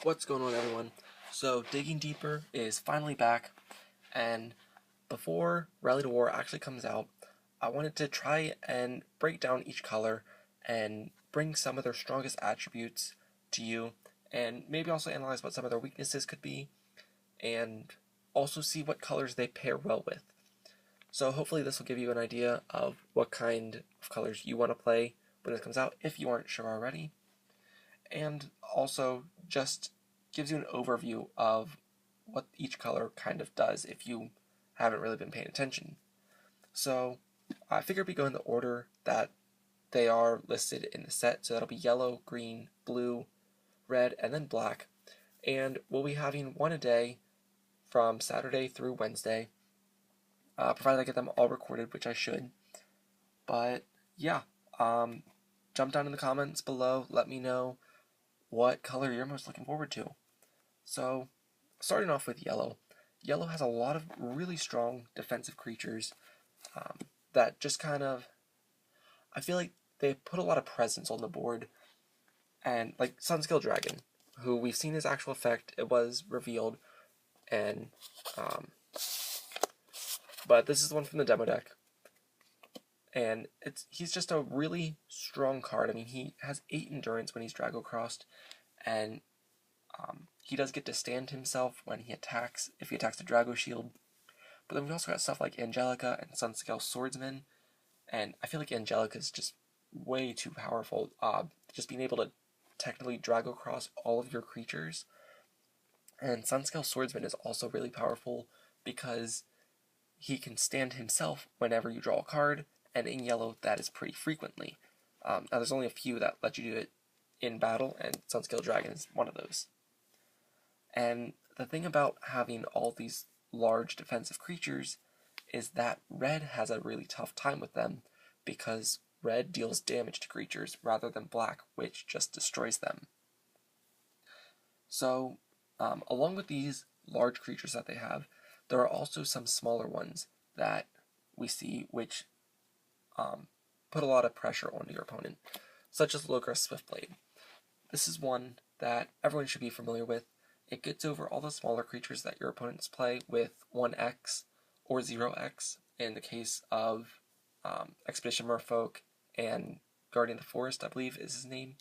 What's going on, everyone? So Digging Deeper is finally back, and before Rally to War actually comes out, I wanted to try and break down each color and bring some of their strongest attributes to you, and maybe also analyze what some of their weaknesses could be, and also see what colors they pair well with. So hopefully this will give you an idea of what kind of colors you want to play when this comes out, if you aren't sure already, and also just gives you an overview of what each color kind of does if you haven't really been paying attention. So I figured we go in the order that they are listed in the set, so that'll be yellow, green, blue, red, and then black. And we'll be having one a day from Saturday through Wednesday, provided I get them all recorded, which I should. But yeah, jump down in the comments below, let me know what color you're most looking forward to. So, starting off with yellow. Yellow has a lot of really strong defensive creatures that just kind of, I feel like they put a lot of presence on the board. And like Sunskill Dragon, who we've seen his actual effect, it was revealed, and but this is the one from the demo deck. And he's just a really strong card. I mean, he has 8 endurance when he's Drago Crossed, and he does get to stand himself when he attacks, if he attacks the Drago Shield. But then we also got stuff like Angelica and Sunscale Swordsman, and I feel like Angelica is just way too powerful. Just being able to technically Drago Cross all of your creatures. And Sunscale Swordsman is also really powerful because he can stand himself whenever you draw a card, and in yellow that is pretty frequently. Now there's only a few that let you do it in battle, and Sunscale Dragon is one of those. And the thing about having all these large defensive creatures is that red has a really tough time with them, because red deals damage to creatures rather than black, which just destroys them. So, along with these large creatures that they have, there are also some smaller ones that we see which put a lot of pressure onto your opponent, such as Logros Swiftblade. This is one that everyone should be familiar with. It gets over all the smaller creatures that your opponents play with 1x or 0x in the case of Expedition Merfolk and Guardian of the Forest, I believe is his name.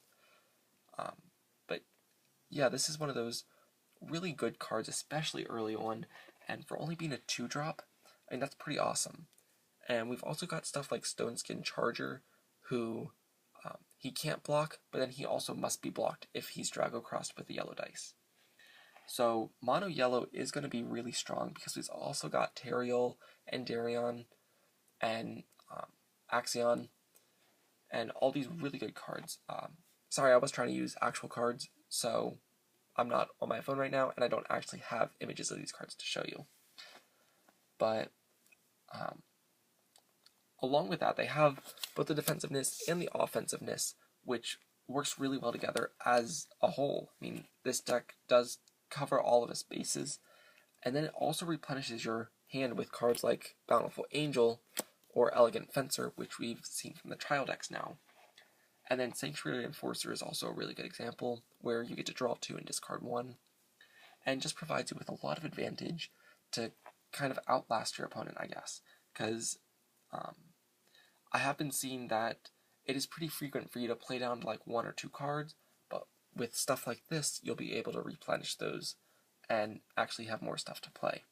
But yeah, this is one of those really good cards, especially early on, and for only being a 2-drop, I mean, that's pretty awesome. And we've also got stuff like Stoneskin Charger, who he can't block, but then he also must be blocked if he's Drago Crossed with the yellow dice. So mono yellow is going to be really strong because we've also got Teriel and Darion and Axion and all these really good cards. Sorry, I was trying to use actual cards, so I'm not on my phone right now, and I don't actually have images of these cards to show you. But along with that, they have both the defensiveness and the offensiveness, which works really well together as a whole. I mean, this deck does cover all of its bases, and then it also replenishes your hand with cards like Bountiful Angel or Elegant Fencer, which we've seen from the trial decks now. And then Sanctuary Enforcer is also a really good example, where you get to draw 2 and discard 1, and just provides you with a lot of advantage to kind of outlast your opponent, I guess, because I have been seeing that it is pretty frequent for you to play down to like 1 or 2 cards, but with stuff like this, you'll be able to replenish those and actually have more stuff to play.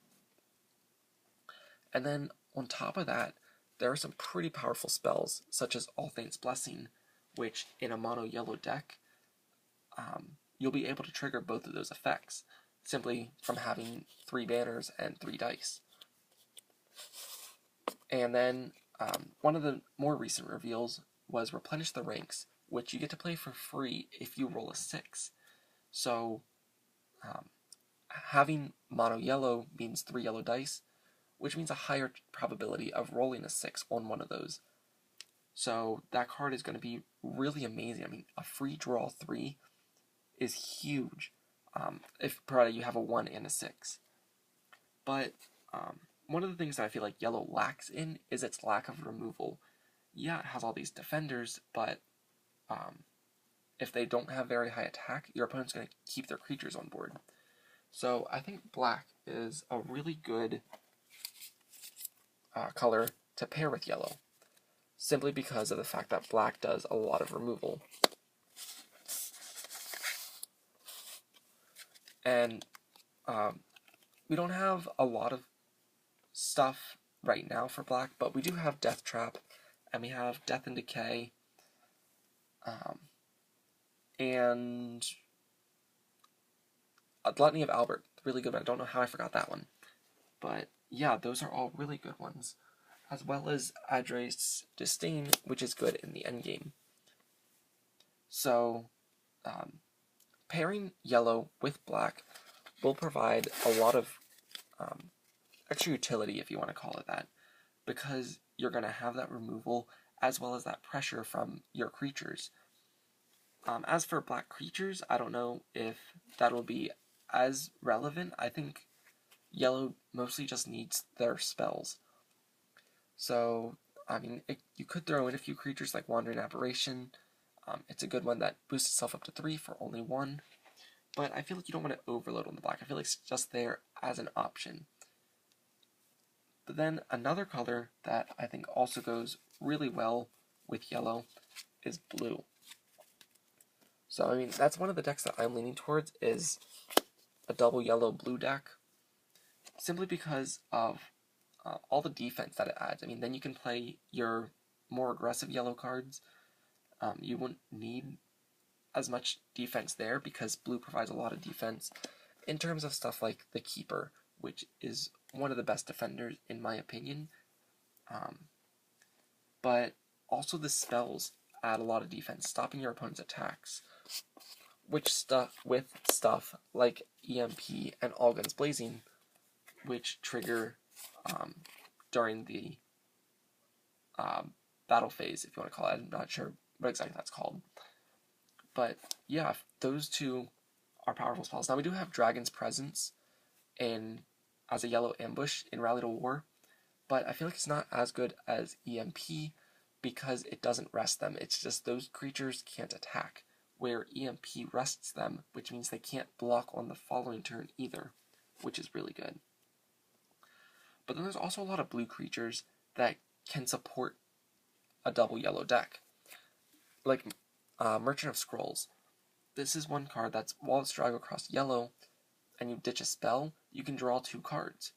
And then on top of that, there are some pretty powerful spells, such as All Things Blessing, which in a mono yellow deck, you'll be able to trigger both of those effects simply from having 3 banners and 3 dice. And then one of the more recent reveals was Replenish the Ranks, which you get to play for free if you roll a 6. So having mono yellow means 3 yellow dice, which means a higher probability of rolling a 6 on one of those. So that card is going to be really amazing. I mean, a free draw 3 is huge, if provided you have a 1 and a 6. But one of the things that I feel like yellow lacks in is its lack of removal. Yeah, it has all these defenders, but if they don't have very high attack, your opponent's going to keep their creatures on board. So I think black is a really good color to pair with yellow, simply because of the fact that black does a lot of removal. And we don't have a lot of stuff right now for black, but we do have Death Trap, and we have Death and Decay, and a Gluttony of Albert, really good one. I don't know how I forgot that one. But yeah, those are all really good ones, as well as Adra's Disdain, which is good in the endgame. So, pairing yellow with black will provide a lot of extra utility, if you want to call it that, because you're going to have that removal as well as that pressure from your creatures. As for black creatures, I don't know if that'll be as relevant. I think yellow mostly just needs their spells. So, I mean, you could throw in a few creatures like Wandering Aberration. It's a good one that boosts itself up to 3 for only 1. But I feel like you don't want to overload on the black. I feel like it's just there as an option. But then another color that I think also goes really well with yellow is blue. So, I mean, that's one of the decks that I'm leaning towards, is a double yellow-blue deck, simply because of all the defense that it adds. I mean, then you can play your more aggressive yellow cards. You wouldn't need as much defense there, because blue provides a lot of defense in terms of stuff like the Keeper, which is one of the best defenders in my opinion. But also the spells add a lot of defense, stopping your opponent's attacks, with stuff like EMP and All Guns Blazing, which trigger during the battle phase, if you want to call it. I'm not sure what exactly that's called. But yeah, those two are powerful spells. Now we do have Dragon's Presence as a yellow ambush in Rally to War, but I feel like it's not as good as EMP because it doesn't rest them. It's just those creatures can't attack, where EMP rests them, which means they can't block on the following turn either, which is really good. But then there's also a lot of blue creatures that can support a double yellow deck, like Merchant of Scrolls. This is one card that's, while it's drag across yellow and you ditch a spell, you can draw 2 cards.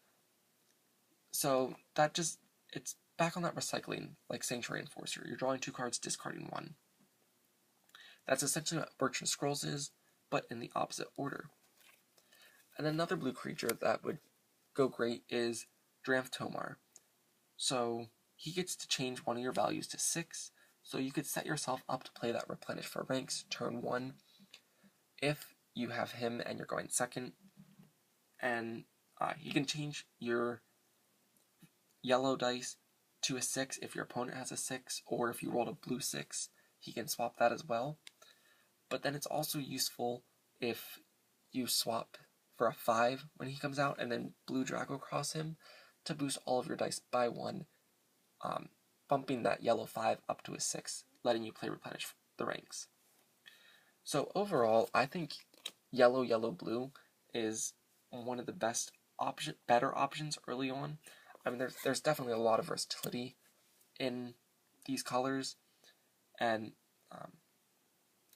So that it's back on that recycling, like Sanctuary Enforcer. You're drawing 2 cards, discarding 1. That's essentially what Merchant of Scrolls is, but in the opposite order. And another blue creature that would go great is Dranth Tomar. So he gets to change one of your values to 6, so you could set yourself up to play that Replenish for ranks turn 1 if you have him and you're going second. And he can change your yellow dice to a 6 if your opponent has a 6, or if you rolled a blue 6, he can swap that as well. But then it's also useful if you swap for a 5 when he comes out, and then blue Drago across him to boost all of your dice by 1, bumping that yellow 5 up to a 6, letting you play Replenish the ranks. So overall, I think yellow, blue is one of the better options early on. I mean, there's definitely a lot of versatility in these colors, and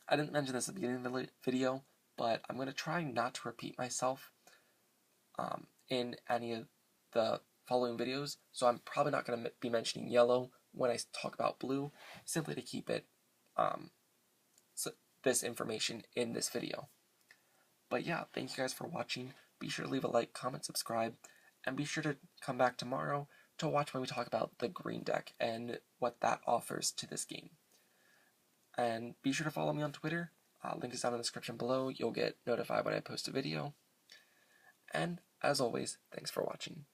I didn't mention this at the beginning of the video, but I'm going to try not to repeat myself in any of the following videos, so I'm probably not going to be mentioning yellow when I talk about blue, simply to keep it this information in this video. But yeah, thank you guys for watching. Be sure to leave a like, comment, subscribe, and be sure to come back tomorrow to watch when we talk about the green deck and what that offers to this game. And be sure to follow me on Twitter. Link is down in the description below. You'll get notified when I post a video. And as always, thanks for watching.